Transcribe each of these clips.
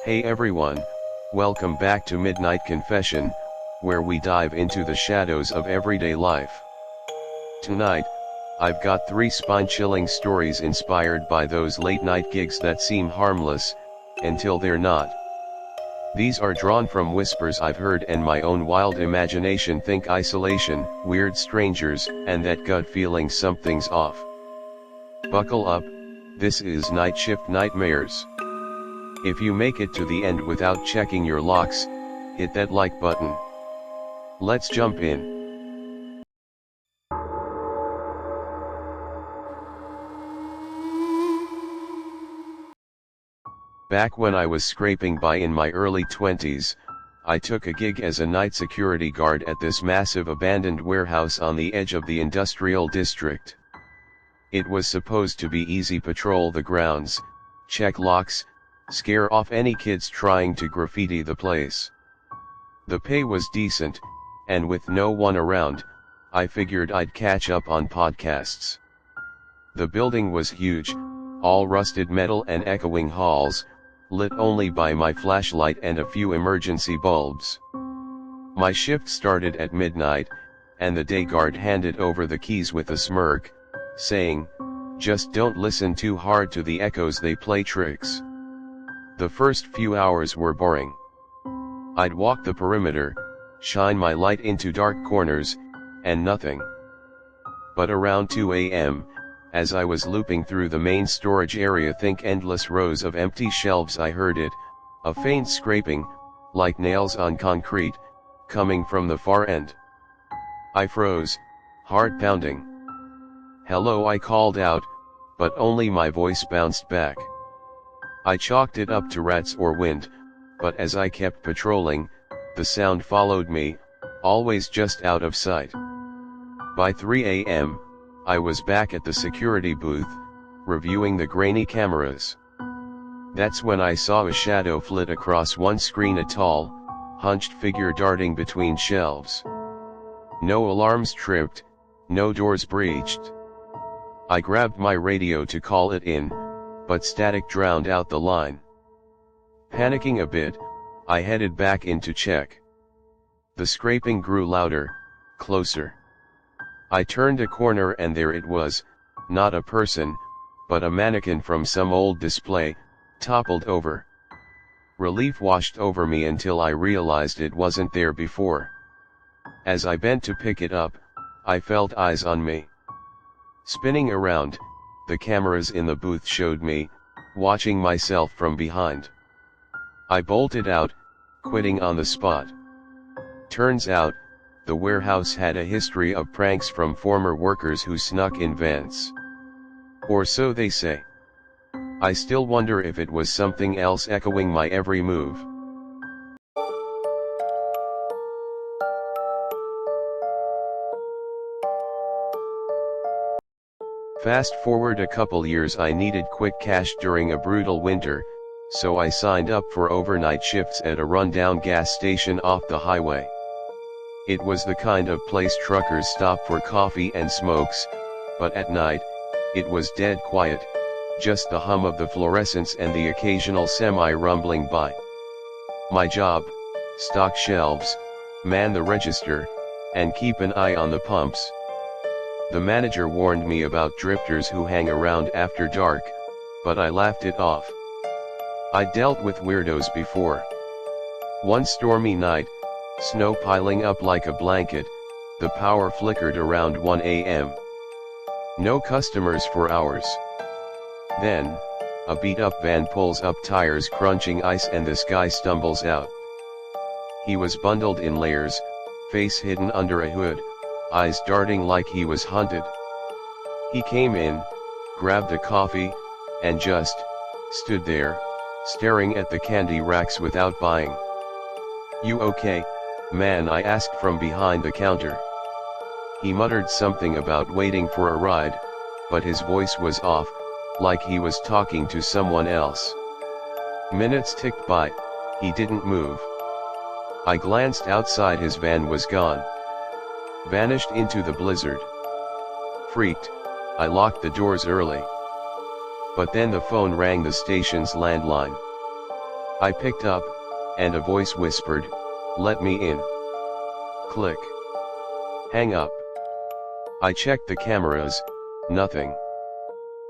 Hey everyone, welcome back to Midnight Confession, where we dive into the shadows of everyday life. Tonight, I've got 3 spine-chilling stories inspired by those late-night gigs that seem harmless, until they're not. These are drawn from whispers I've heard and my own wild imagination. Think isolation, weird strangers, and that gut feeling something's off. Buckle up, this is Night Shift Nightmares. If you make it to the end without checking your locks, hit that like button. Let's jump in. Back when I was scraping by in my early 20s, I took a gig as a night security guard at this massive abandoned warehouse on the edge of the industrial district. It was supposed to be easy: patrol the grounds, check locks, scare off any kids trying to graffiti the place. The pay was decent, and with no one around, I figured I'd catch up on podcasts. The building was huge, all rusted metal and echoing halls, lit only by my flashlight and a few emergency bulbs. My shift started at midnight, and the day guard handed over the keys with a smirk, saying, "Just don't listen too hard to the echoes, they play tricks." The first few hours were boring. I'd walk the perimeter, shine my light into dark corners, and nothing. But around 2 a.m., as I was looping through the main storage area, think endless rows of empty shelves, I heard it, a faint scraping, like nails on concrete, coming from the far end. I froze, heart pounding. "Hello," I called out, but only my voice bounced back. I chalked it up to rats or wind, but as I kept patrolling, the sound followed me, always just out of sight. By 3 a.m., I was back at the security booth, reviewing the grainy cameras. That's when I saw a shadow flit across one screen, a tall, hunched figure darting between shelves. No alarms tripped, no doors breached. I grabbed my radio to call it in, but static drowned out the line. Panicking a bit, I headed back in to check. The scraping grew louder, closer. I turned a corner and there it was, not a person, but a mannequin from some old display, toppled over. Relief washed over me until I realized it wasn't there before. As I bent to pick it up, I felt eyes on me. Spinning around, the cameras in the booth showed me, watching myself from behind. I bolted out, quitting on the spot. Turns out, the warehouse had a history of pranks from former workers who snuck in vents. Or so they say. I still wonder if it was something else echoing my every move. Fast forward a couple years, I needed quick cash during a brutal winter, so I signed up for overnight shifts at a rundown gas station off the highway. It was the kind of place truckers stop for coffee and smokes, but at night, it was dead quiet, just the hum of the fluorescents and the occasional semi rumbling by. My job: stock shelves, man the register, and keep an eye on the pumps. The manager warned me about drifters who hang around after dark, but I laughed it off. I'd dealt with weirdos before. One stormy night, snow piling up like a blanket, the power flickered around 1 a.m. No customers for hours. Then, a beat-up van pulls up, tires crunching ice, and this guy stumbles out. He was bundled in layers, face hidden under a hood, eyes darting like he was hunted. He came in, grabbed a coffee, and just stood there, staring at the candy racks without buying. "You okay, man?" I asked from behind the counter. He muttered something about waiting for a ride, but his voice was off, like he was talking to someone else. Minutes ticked by, he didn't move. I glanced outside, his van was gone. Vanished into the blizzard. Freaked, I locked the doors early. But then the phone rang, the station's landline. I picked up, and a voice whispered, "Let me in." Click. Hang up. I checked the cameras, nothing.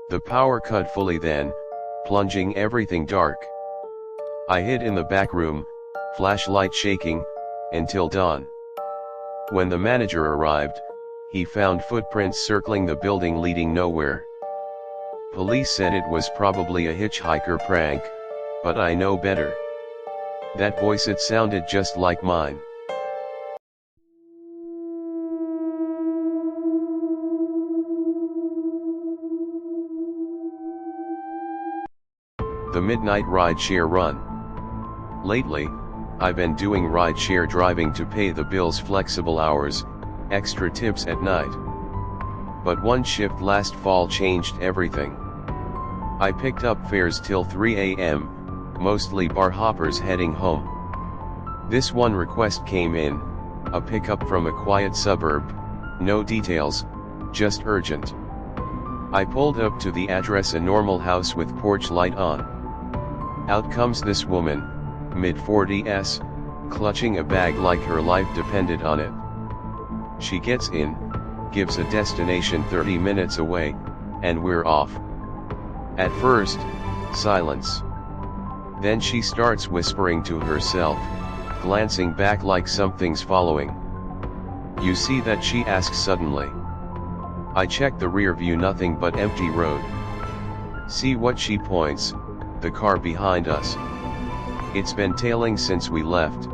The power cut fully then, plunging everything dark. I hid in the back room, flashlight shaking, until dawn. When the manager arrived, he found footprints circling the building leading nowhere. Police said it was probably a hitchhiker prank, but I know better. That voice, it sounded just like mine. The Midnight Rideshare Run. Lately, I've been doing rideshare driving to pay the bills, flexible hours, extra tips at night. But one shift last fall changed everything. I picked up fares till 3 a.m., mostly bar hoppers heading home. This one request came in, a pickup from a quiet suburb, no details, just urgent. I pulled up to the address, a normal house with porch light on. Out comes this woman, mid-40s, clutching a bag like her life depended on it. She gets in, gives a destination 30 minutes away, and we're off. At first, silence. Then she starts whispering to herself, glancing back like something's following. You see that she asks suddenly. I check the rear view, nothing but empty road. See what she points? The car behind us. It's been tailing since we left.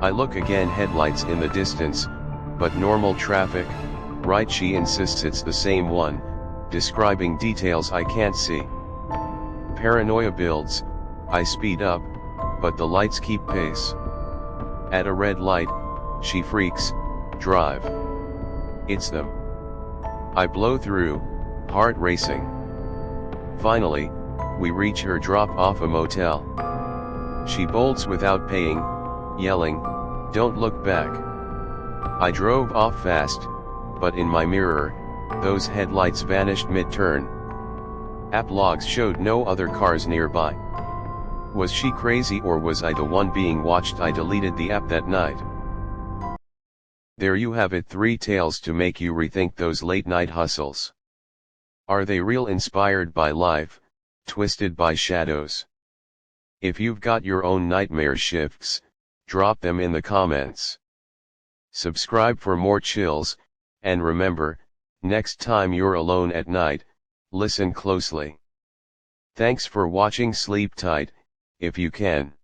I look again, headlights in the distance, but normal traffic, right? She insists it's the same one, describing details I can't see. Paranoia builds, I speed up, but the lights keep pace. At a red light, she freaks, drive. It's them. I blow through, heart racing. Finally, we reach her drop-off, a motel. She bolts without paying, yelling, "Don't look back." I drove off fast, but in my mirror, those headlights vanished mid-turn. App logs showed no other cars nearby. Was she crazy, or was I the one being watched? I deleted the app that night. There you have it, 3 tales to make you rethink those late-night hustles. Are they real, inspired by life, twisted by shadows? If you've got your own nightmare shifts, drop them in the comments. Subscribe for more chills, and remember, next time you're alone at night, listen closely. Thanks for watching. Sleep tight, if you can.